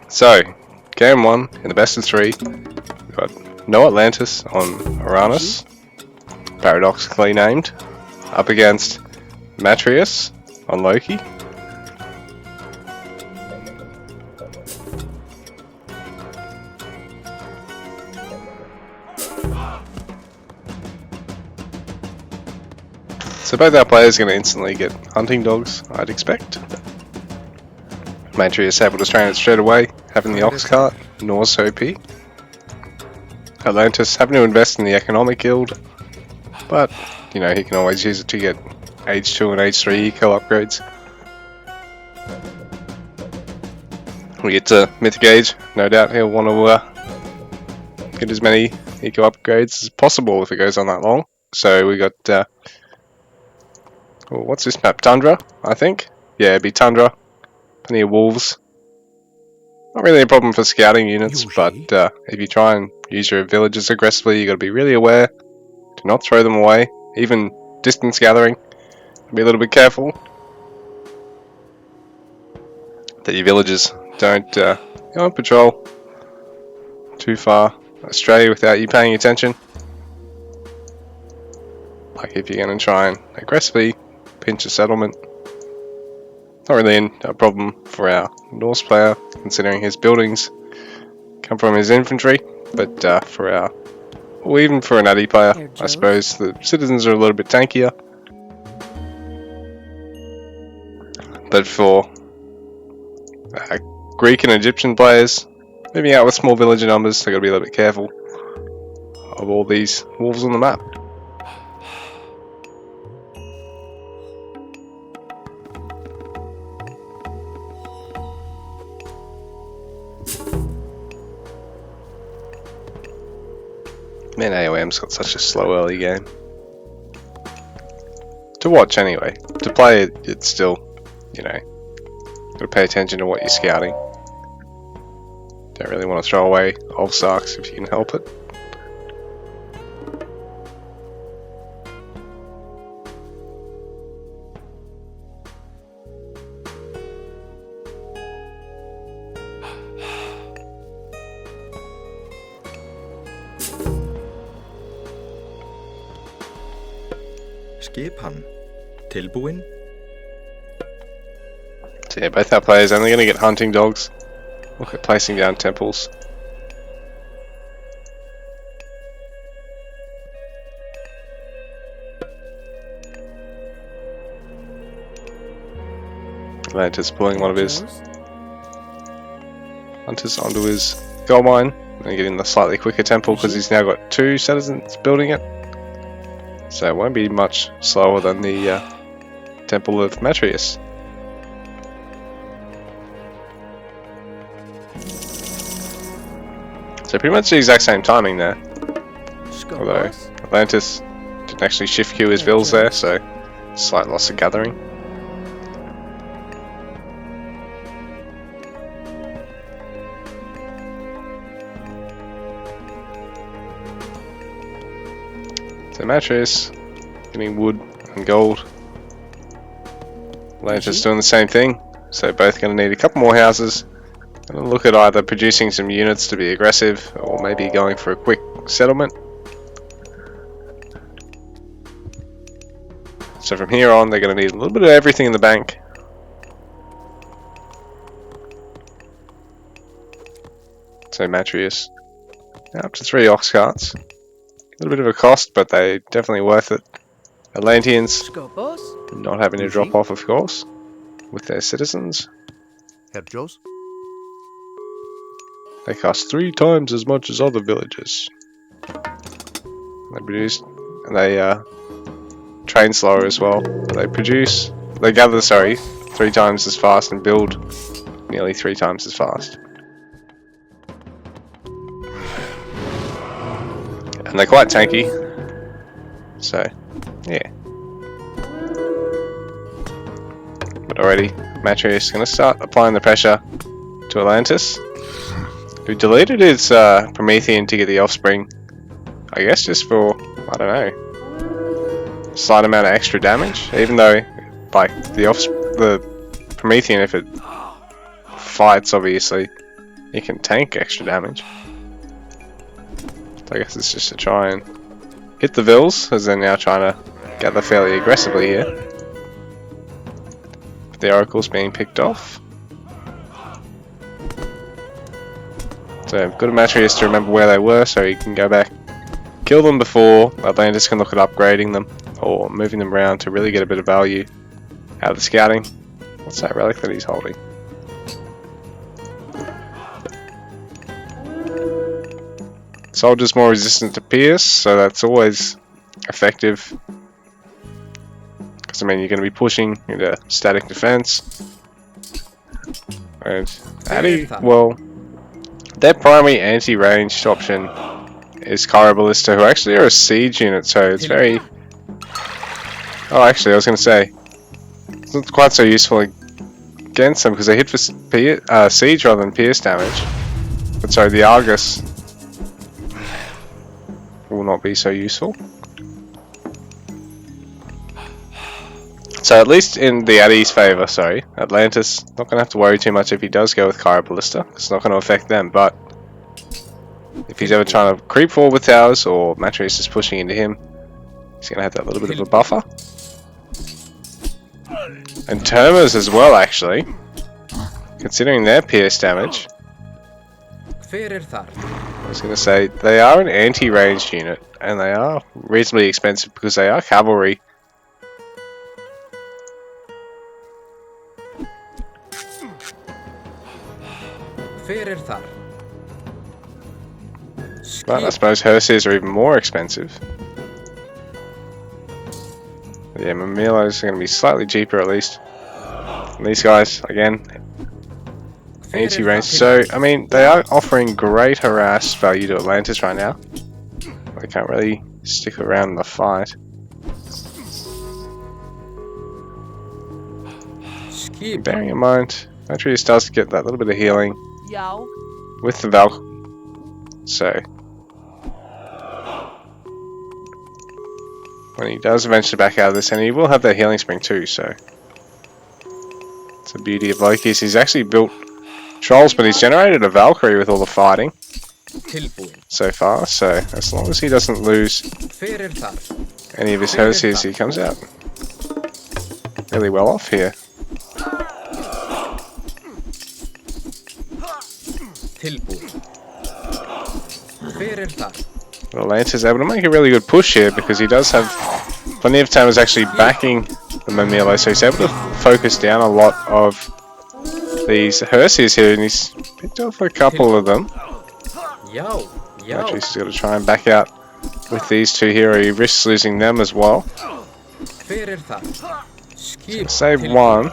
So, game 1 in the best of 3, we've got NoAtlantis on Uranus, paradoxically named, up against Matreiuss on Loki. So both our players are going to instantly get hunting dogs, I'd expect. Matreiuss able to train it straight away, having the ox cart, Norse OP. Atlantis having to invest in the economic guild, but you know, he can always use it to get Age 2 and Age 3 eco upgrades. We get to Mythic Age, no doubt he'll want to get as many eco upgrades as possible if it goes on that long. So we got, what's this map? Tundra, I think? Yeah, it'd be Tundra. Plenty of wolves. Not really a problem for scouting units, but if you try and use your villages aggressively, you got to be really aware. Do not throw them away. Even distance gathering, be a little bit careful that your villagers don't go on patrol too far astray without you paying attention. Like if you're going to try and aggressively pinch a settlement. Not really a problem for our Norse player, considering his buildings come from his infantry, but for our, or even for an AD player, I suppose the citizens are a little bit tankier. But for Greek and Egyptian players, moving out with small villager numbers, they've got to be a little bit careful of all these wolves on the map. Man, AOM's got such a slow early game. To watch anyway. To play it, it's still, you know, gotta pay attention to what you're scouting. Don't really want to throw away old Sarks if you can help it. Skipan. Tilbúin. So yeah, both our players only going to get hunting dogs. Look at placing down temples. Atlantis pulling one of his hunters onto his gold mine and getting the slightly quicker temple because he's now got 2 citizens building it. So it won't be much slower than the Temple of Matreiuss. So pretty much the exact same timing there. Although Atlantis didn't actually shift queue his vills there, so slight loss of gathering. So Matreiuss getting wood and gold. Atlantis doing the same thing, so both going to need a couple more houses. Going to look at either producing some units to be aggressive, or maybe going for a quick settlement. So from here on, they're going to need a little bit of everything in the bank. So Matreiuss, up to 3 ox carts. A little bit of a cost, but they're definitely worth it. Atlanteans not having to drop off, of course, with their citizens. They cost 3 times as much as other villages. They produce, and they train slower as well. They gather, 3 times as fast and build nearly 3 times as fast. And they're quite tanky, so yeah. But already, Matreiuss is going to start applying the pressure to Atlantis, who deleted his Promethean to get the offspring. I guess just for, I don't know, slight amount of extra damage. Even though, like the Promethean, if it fights, obviously he can tank extra damage. So I guess it's just to try and hit the vills, as they're now trying to gather fairly aggressively here. The oracle's being picked off. So good Matreiuss to remember where they were so he can go back, kill them before Atlantis can look at upgrading them or moving them around to really get a bit of value out of the scouting. What's that relic that he's holding? Soldier's more resistant to pierce, so that's always effective. Because I mean, you're going to be pushing into static defense. And well, their primary anti-ranged option is Kyra Ballista, who actually are a siege unit, so it's very... Oh, actually, I was going to say, it's not quite so useful against them because they hit for siege rather than pierce damage. But so the Argus will not be so useful. So at least in the Addy's favour, sorry, Atlantis not going to have to worry too much if he does go with Kyra Ballista. It's not going to affect them, but if he's ever trying to creep forward with towers or Matreiuss is pushing into him, he's going to have that little bit of a buffer. And Termers as well, actually, considering their pierce damage. I was going to say, they are an anti-ranged unit, and they are reasonably expensive because they are cavalry. But I suppose Herses are even more expensive. But yeah, Mamilos are going to be slightly cheaper at least. And these guys, again, anti-range. So, I mean, they are offering great harass value to Atlantis right now. They can't really stick around in the fight. Bearing in mind, Matreiuss does get that little bit of healing with the Valk. So, when he does eventually back out of this, and he will have that healing spring too, so it's the beauty of Loki's. He's actually built trolls, but he's generated a Valkyrie with all the fighting so far, so as long as he doesn't lose any of his Herses, he comes out really well off here. Well, Lance is able to make a really good push here because he does have plenty of Tamers actually backing the Mamilo, so he's able to focus down a lot of these Herses here, and he's picked off a couple of them. Matreiuss has got to try and back out with these two here, or he risks losing them as well. So save one.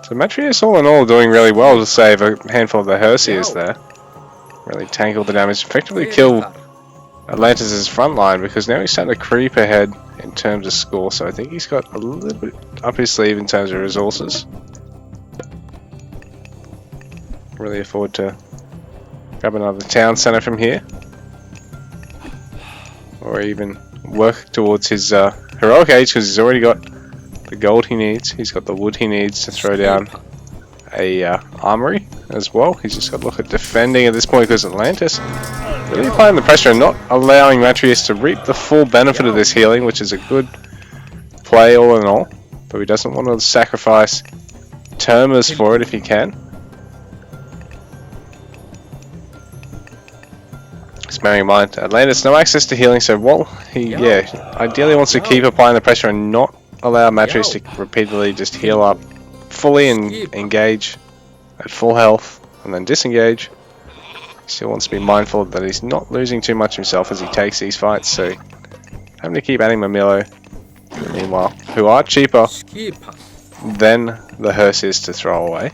So Matreiuss all in all doing really well to save a handful of the Herses there. Really tank all the damage, effectively kill Atlantis' front line because now he's starting to creep ahead in terms of score, so I think he's got a little bit up his sleeve in terms of resources. Really afford to grab another town centre from here. Or even work towards his heroic age because he's already got the gold he needs. He's got the wood he needs to throw down a armory as well. He's just got to look at defending at this point because Atlantis really applying the pressure and not allowing Matreiuss to reap the full benefit of this healing, which is a good play all in all. But he doesn't want to sacrifice Termers for it if he can. Just bearing in mind, Atlantis no access to healing, so while he ideally wants to keep applying the pressure and not allow Matreiuss to repeatedly just heal up fully and engage at full health and then disengage. He still wants to be mindful that he's not losing too much himself as he takes these fights, so having to keep adding Mamilo, meanwhile, who are cheaper than the Herses to throw away.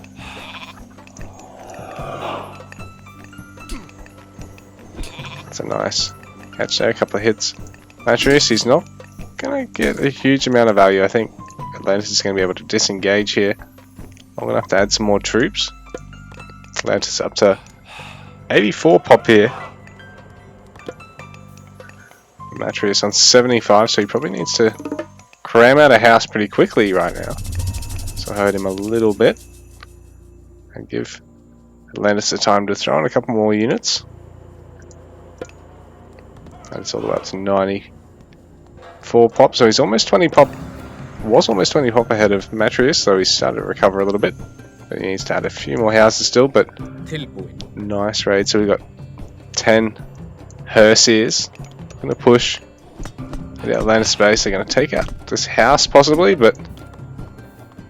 That's a nice catch there, a couple of hits. Matreiuss, he's not gonna get a huge amount of value. I think Atlantis is gonna be able to disengage here. I'm gonna have to add some more troops. Atlantis up to 84 pop here. Matreiuss on 75, so he probably needs to cram out a house pretty quickly right now. So So hurt him a little bit. And give Atlantis the time to throw in a couple more units. And it's all the way up to 94 pop. So he's almost 20 pop. Was almost 20 pop ahead of Matreiuss, so he's started to recover a little bit. But he needs to add a few more houses still, but nice raid. So we've got 10 Herseers. Going to push the Atlantis base. They're going to take out this house possibly, but...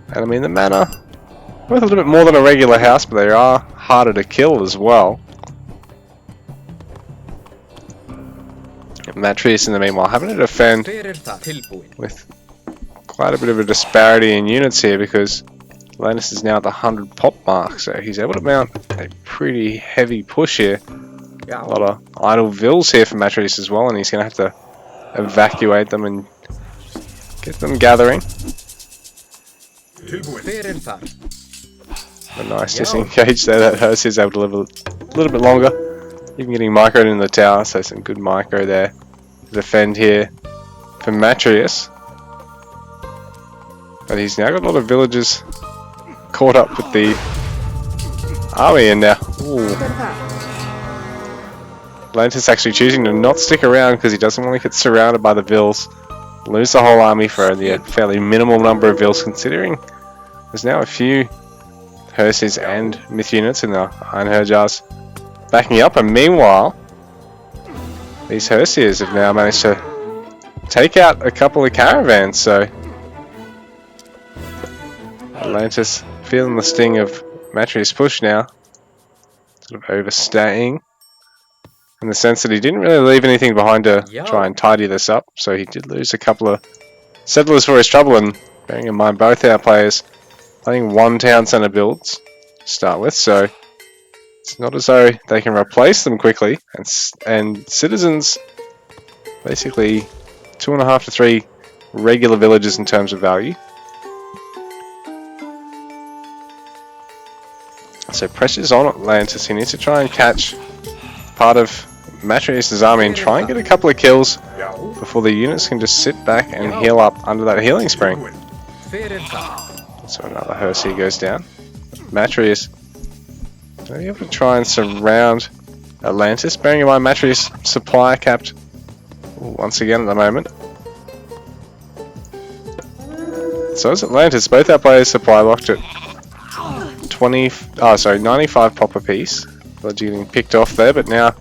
And I mean the manor, worth a little bit more than a regular house, but they are harder to kill as well. Matreiuss in the meanwhile having to defend with quite a bit of a disparity in units here because Atlantis is now at the 100 pop mark, so he's able to mount a pretty heavy push here. A lot of idle vills here for Matreiuss as well, and he's going to have to evacuate them and get them gathering. A nice disengage there that Hearst is able to live a little bit longer. Even getting microed in the tower, so some good micro there to defend here for Matreiuss. But he's now got a lot of villagers caught up with the army, and now Atlantis actually choosing to not stick around because he doesn't want to get surrounded by the vills, lose the whole army for only a fairly minimal number of vills, considering there's now a few Herses and Myth units in the Iron Herjars backing up, and meanwhile these Herseers have now managed to take out a couple of caravans, so Atlantis feeling the sting of Matreiuss' push now, sort of overstaying in the sense that he didn't really leave anything behind to try and tidy this up, so he did lose a couple of settlers for his trouble, and bearing in mind both our players playing one town centre builds to start with, so it's not as though they can replace them quickly, and citizens basically 2.5 to 3 regular villages in terms of value. So pressure's on Atlantis. He needs to try and catch part of Matreiuss' army and try and get a couple of kills before the units can just sit back and heal up under that healing spring. So another Hersey goes down. Matreiuss are able to try and surround Atlantis, bearing in mind Matreiuss supply capped once again at the moment. So is Atlantis. Both our players supply locked at 95 pop apiece. Village getting picked off there, but now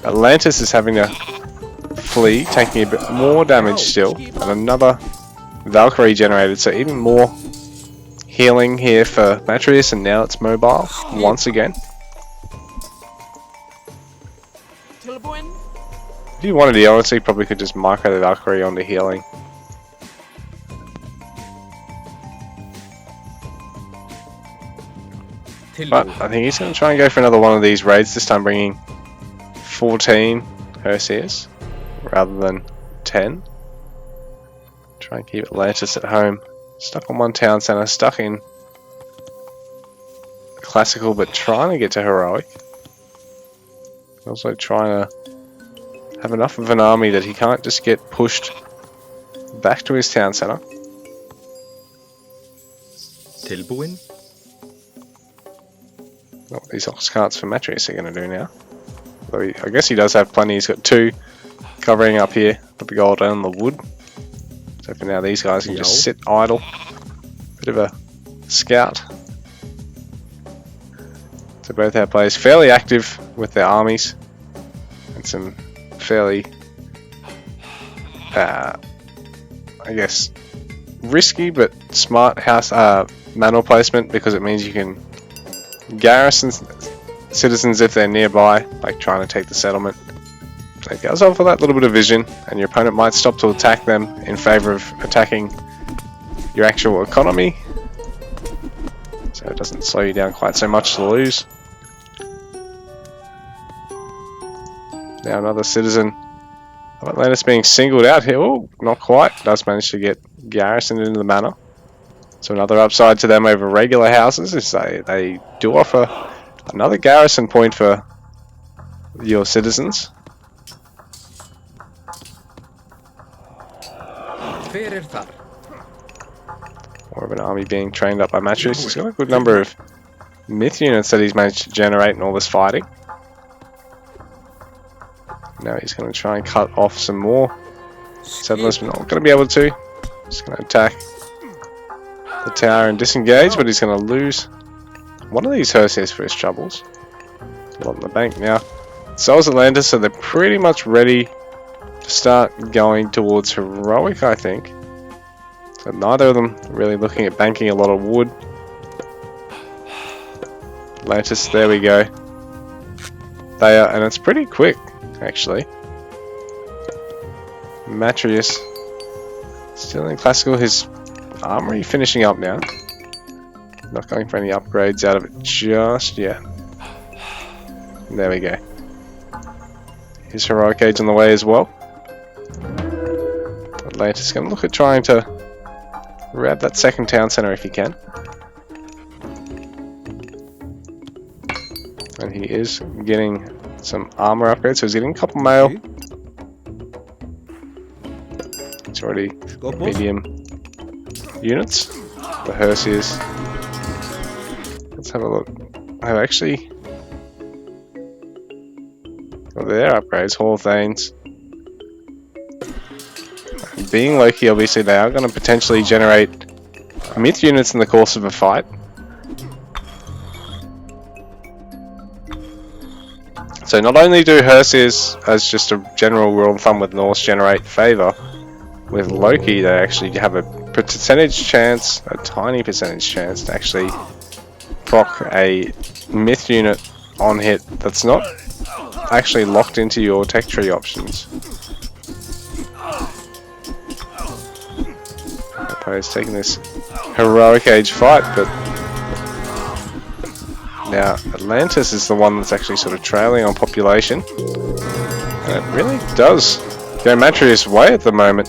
Atlantis is having to flee, taking a bit more damage still, and another Valkyrie generated, so even more healing here for Matreiuss, and now it's mobile once again. If you wanted to, honestly, probably could just micro the Valkyrie onto healing. But I think he's going to try and go for another one of these raids, this time bringing 14 Herseers rather than 10. Try and keep Atlantis at home. Stuck on one town centre, stuck in classical, but trying to get to heroic. Also trying to have enough of an army that he can't just get pushed back to his town centre. Tilbuin. What these ox carts for Matreiuss are going to do now. Though I guess he does have plenty. He's got 2 covering up here, the big old and the wood. So for now these guys can just sit idle. Bit of a scout. So both our players fairly active with their armies. And some fairly, I guess, risky but smart house manor placement, because it means you can garrison citizens if they're nearby, like trying to take the settlement. It goes on for that little bit of vision, and your opponent might stop to attack them in favour of attacking your actual economy, so it doesn't slow you down quite so much to lose. Now another citizen of Atlantis being singled out here. Oh, not quite. Does manage to get garrisoned into the manor. So another upside to them over regular houses is they do offer another garrison point for your citizens. More of an army being trained up by Matreiuss. He's got a good number of myth units that he's managed to generate in all this fighting. Now he's going to try and cut off some more settlers, but not going to be able to. He's going to attack the tower and disengage, but he's going to lose one of these Hersiers for his troubles. A lot in the bank now. So is Atlantis, so they're pretty much ready to start going towards heroic, I think. So neither of them really looking at banking a lot of wood. Atlantis, there we go. They are, and it's pretty quick, actually. Matreiuss, still in classical, his armory finishing up now. Not going for any upgrades out of it just yet. There we go. His heroic age on the way as well. Atlantis going to look at trying to grab that second town center if he can. And he is getting some armor upgrades, so he's getting a couple mail. It's already medium units. The Hersiers. Let's have a look. I've actually got their upgrades, Hall of Thanes. Being Loki, obviously they are going to potentially generate myth units in the course of a fight. So not only do Hersiers, as just a general rule of thumb with Norse, generate favour, with Loki they actually have a percentage chance, a tiny percentage chance, to actually proc a myth unit on hit that's not actually locked into your tech tree options. Opponent's taking this heroic age fight, but now Atlantis is the one that's actually sort of trailing on population. And it really does go Matreiuss' way at the moment.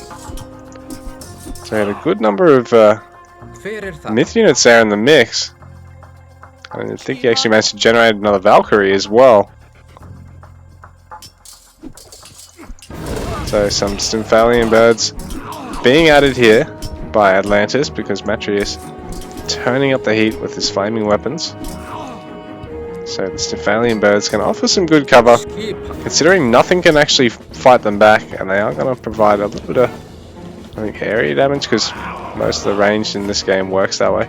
So he had a good number of myth units there in the mix. I think he actually managed to generate another Valkyrie as well. So some Stymphalian birds being added here by Atlantis because Matreiuss turning up the heat with his flaming weapons. So the Stymphalian birds can offer some good cover, considering nothing can actually fight them back, and they are going to provide a little bit of, I think, area damage because most of the range in this game works that way.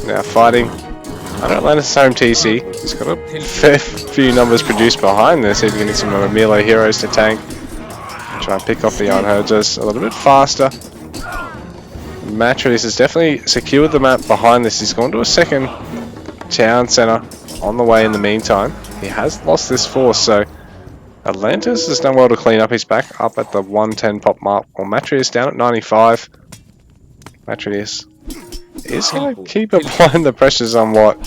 Now fighting under Atlantis' home TC. He's got a fair few numbers produced behind this, even getting some of the melee heroes to tank. Try and pick off the Unhurgers a little bit faster. Matreiuss has definitely secured the map behind this. He's gone to a second town center on the way in the meantime. He has lost this force, so Atlantis has done well to clean up his back up at the 110 pop mark, while Matreiuss down at 95. Matreiuss is going to keep applying the pressure somewhat.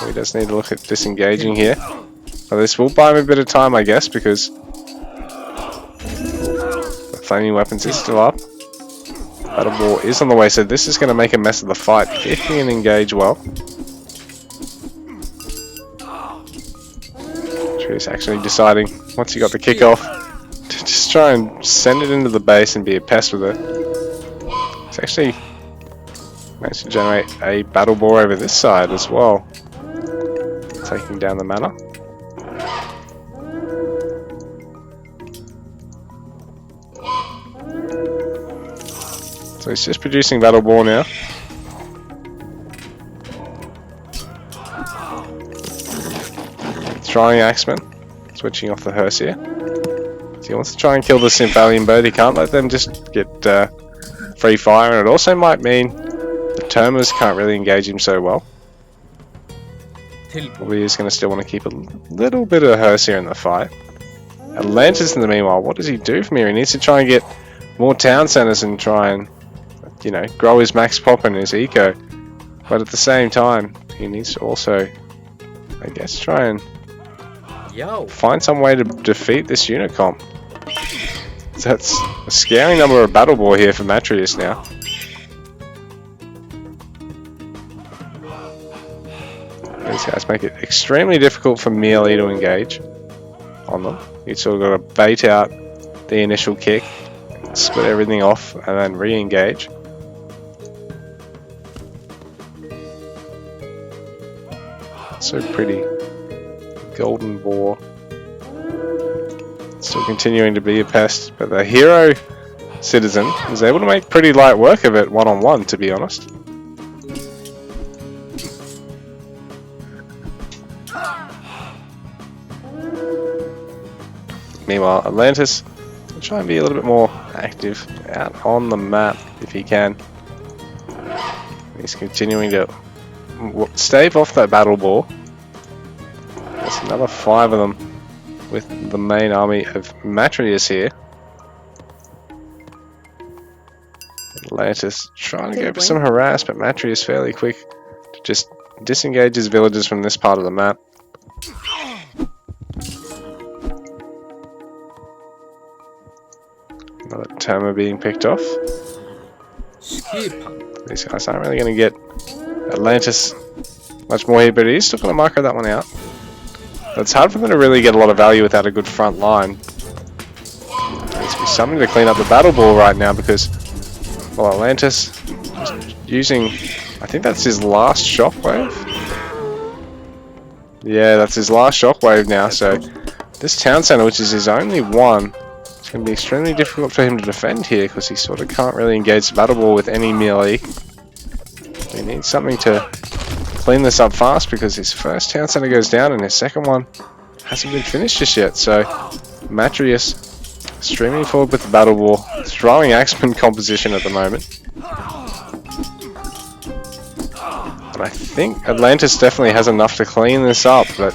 We just need to look at disengaging here. But this will buy him a bit of time, I guess, because the flaming weapons is still up. Battle Ball is on the way, so this is going to make a mess of the fight if he can engage well. He's actually deciding, once he got the kickoff, to just try and send it into the base and be a pest with it. It's actually managed to generate a battle ball over this side as well, taking down the manor. So he's just producing battle ball now. Trying Axeman, switching off the Hersier. So he wants to try and kill the Stymphalian bird. He can't let them just get free fire, and it also might mean the Termers can't really engage him so well. Probably is going to still want to keep a little bit of Hersier in the fight. Atlantis in the meanwhile, what does he do from here? He needs to try and get more town centers and try and, you know, grow his max pop and his eco. But at the same time, he needs to also, I guess, try and find some way to defeat this unit comp. So that's a scary number of battle ball here for Matreiuss now. These guys make it extremely difficult for melee to engage on them. You've still got to bait out the initial kick, split everything off, and then re-engage. So pretty. Golden boar. Still continuing to be a pest, but the hero citizen is able to make pretty light work of it one-on-one, to be honest. Meanwhile, Atlantis will try and be a little bit more active out on the map if he can. He's continuing to stave off that battle ball. There's another 5 of them with the main army of Matreiuss here. Atlantis trying to go for some harass, but Matreiuss fairly quick to just disengage his villagers from this part of the map. Another Toma being picked off. These guys aren't really going to get Atlantis much more here, but he's still going to micro that one out. But it's hard for them to really get a lot of value without a good front line. There's be something to clean up the battle ball right now because, well, Atlantis just using, I think that's his last shockwave. Yeah, that's his last shockwave now, so this town center, which is his only one, it's going to be extremely difficult for him to defend here because he sort of can't really engage the battle ball with any melee. He needs something to clean this up fast because his first town center goes down and his second one hasn't been finished just yet. So Matreiuss streaming forward with the battle ball, throwing axeman composition at the moment. And I think Atlantis definitely has enough to clean this up, but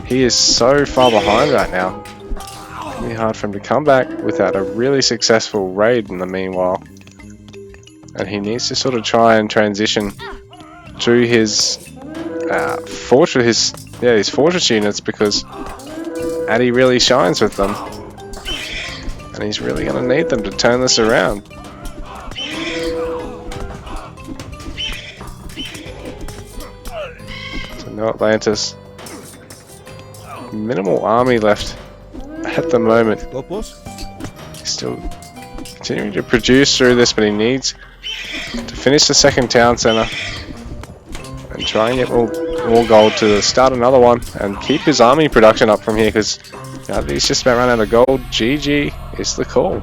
he is so far behind right now. It's going to be hard for him to come back without a really successful raid in the meanwhile. And he needs to sort of try and transition to his fortress units because Addy really shines with them, and he's really going to need them to turn this around. So NoAtlantis, minimal army left at the moment. He's still continuing to produce through this, but he needs to finish the second town center and try and get more gold to start another one and keep his army production up from here because now that he's just about run out of gold, GG is the call.